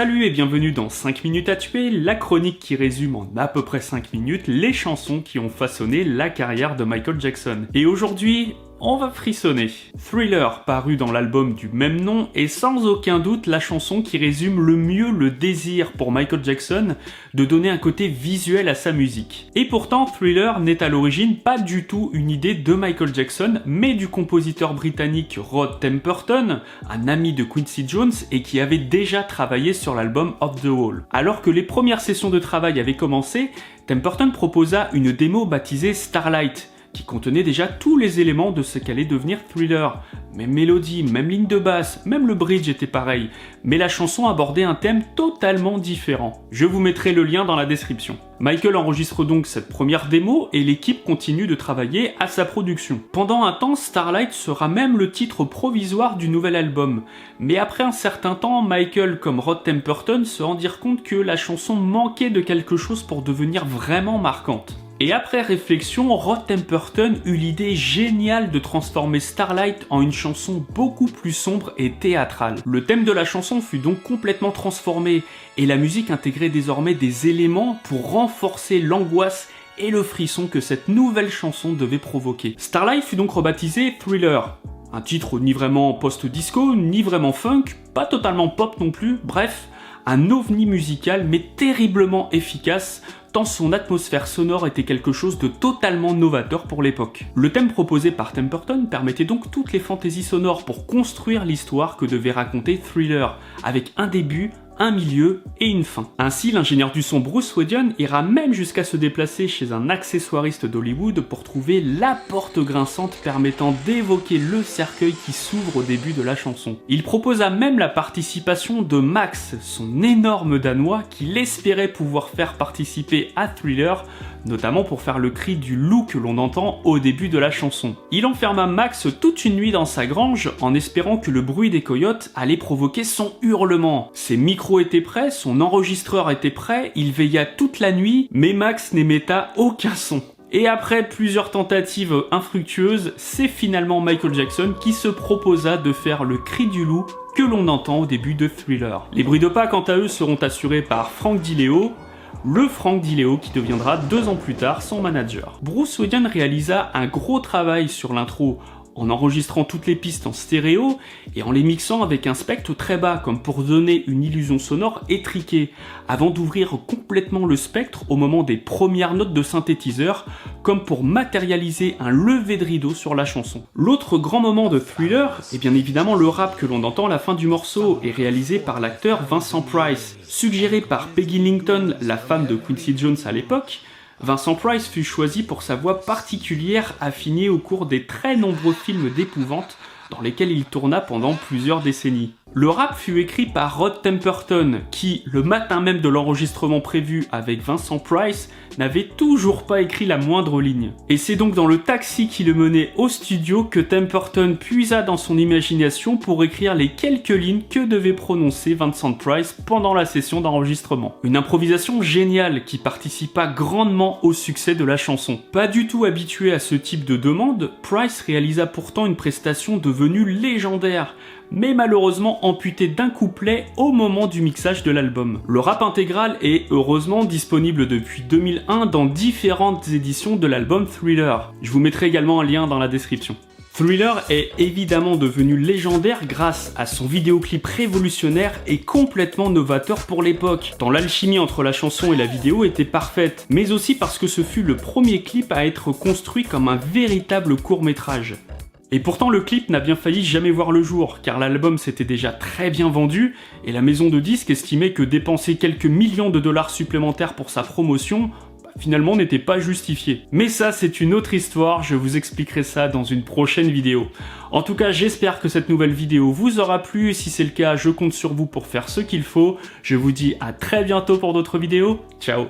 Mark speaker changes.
Speaker 1: Salut et bienvenue dans 5 minutes à tuer, la chronique qui résume en à peu près 5 minutes les chansons qui ont façonné la carrière de Michael Jackson. Et aujourd'hui, on va frissonner. Thriller, paru dans l'album du même nom, est sans aucun doute la chanson qui résume le mieux le désir pour Michael Jackson de donner un côté visuel à sa musique. Et pourtant, Thriller n'est à l'origine pas du tout une idée de Michael Jackson, mais du compositeur britannique Rod Temperton, un ami de Quincy Jones et qui avait déjà travaillé sur l'album Off the Wall. Alors que les premières sessions de travail avaient commencé, Temperton proposa une démo baptisée Starlight, qui contenait déjà tous les éléments de ce qu'allait devenir Thriller. Même mélodie, même ligne de basse, même le bridge était pareil, mais la chanson abordait un thème totalement différent. Je vous mettrai le lien dans la description. Michael enregistre donc cette première démo et l'équipe continue de travailler à sa production. Pendant un temps, Starlight sera même le titre provisoire du nouvel album, mais après un certain temps, Michael comme Rod Temperton se rendirent compte que la chanson manquait de quelque chose pour devenir vraiment marquante. Et après réflexion, Rod Temperton eut l'idée géniale de transformer Starlight en une chanson beaucoup plus sombre et théâtrale. Le thème de la chanson fut donc complètement transformé, et la musique intégrait désormais des éléments pour renforcer l'angoisse et le frisson que cette nouvelle chanson devait provoquer. Starlight fut donc rebaptisé Thriller. Un titre ni vraiment post-disco, ni vraiment funk, pas totalement pop non plus, bref, un ovni musical mais terriblement efficace, tant son atmosphère sonore était quelque chose de totalement novateur pour l'époque. Le thème proposé par Temperton permettait donc toutes les fantaisies sonores pour construire l'histoire que devait raconter Thriller, avec un début, un milieu et une fin. Ainsi, l'ingénieur du son Bruce Swedion ira même jusqu'à se déplacer chez un accessoiriste d'Hollywood pour trouver la porte grinçante permettant d'évoquer le cercueil qui s'ouvre au début de la chanson. Il proposa même la participation de Max, son énorme danois, qu'il espérait pouvoir faire participer à Thriller, notamment pour faire le cri du loup que l'on entend au début de la chanson. Il enferma Max toute une nuit dans sa grange en espérant que le bruit des coyotes allait provoquer son hurlement. Ses micros était prêt, son enregistreur était prêt, il veilla toute la nuit, mais Max n'émetta aucun son. Et après plusieurs tentatives infructueuses, c'est finalement Michael Jackson qui se proposa de faire le cri du loup que l'on entend au début de Thriller. Les bruits de pas, quant à eux, seront assurés par Frank DiLeo, le Frank DiLeo qui deviendra 2 ans plus tard son manager. Bruce Swedion réalisa un gros travail sur l'intro, en enregistrant toutes les pistes en stéréo et en les mixant avec un spectre très bas, comme pour donner une illusion sonore étriquée, avant d'ouvrir complètement le spectre au moment des premières notes de synthétiseur, comme pour matérialiser un lever de rideau sur la chanson. L'autre grand moment de Thriller est bien évidemment le rap que l'on entend à la fin du morceau et réalisé par l'acteur Vincent Price. Suggéré par Peggy Lington, la femme de Quincy Jones à l'époque, Vincent Price fut choisi pour sa voix particulière affinée au cours des très nombreux films d'épouvante dans lesquels il tourna pendant plusieurs décennies. Le rap fut écrit par Rod Temperton, qui, le matin même de l'enregistrement prévu avec Vincent Price, n'avait toujours pas écrit la moindre ligne. Et c'est donc dans le taxi qui le menait au studio que Temperton puisa dans son imagination pour écrire les quelques lignes que devait prononcer Vincent Price pendant la session d'enregistrement. Une improvisation géniale qui participa grandement au succès de la chanson. Pas du tout habitué à ce type de demande, Price réalisa pourtant une prestation devenue légendaire, mais malheureusement amputé d'un couplet au moment du mixage de l'album. Le rap intégral est heureusement disponible depuis 2001 dans différentes éditions de l'album Thriller. Je vous mettrai également un lien dans la description. Thriller est évidemment devenu légendaire grâce à son vidéoclip révolutionnaire et complètement novateur pour l'époque, tant l'alchimie entre la chanson et la vidéo était parfaite, mais aussi parce que ce fut le premier clip à être construit comme un véritable court-métrage. Et pourtant le clip n'a bien failli jamais voir le jour, car l'album s'était déjà très bien vendu, et la maison de disques estimait que dépenser quelques millions de dollars supplémentaires pour sa promotion, finalement n'était pas justifié. Mais ça c'est une autre histoire, je vous expliquerai ça dans une prochaine vidéo. En tout cas j'espère que cette nouvelle vidéo vous aura plu, et si c'est le cas je compte sur vous pour faire ce qu'il faut. Je vous dis à très bientôt pour d'autres vidéos, ciao.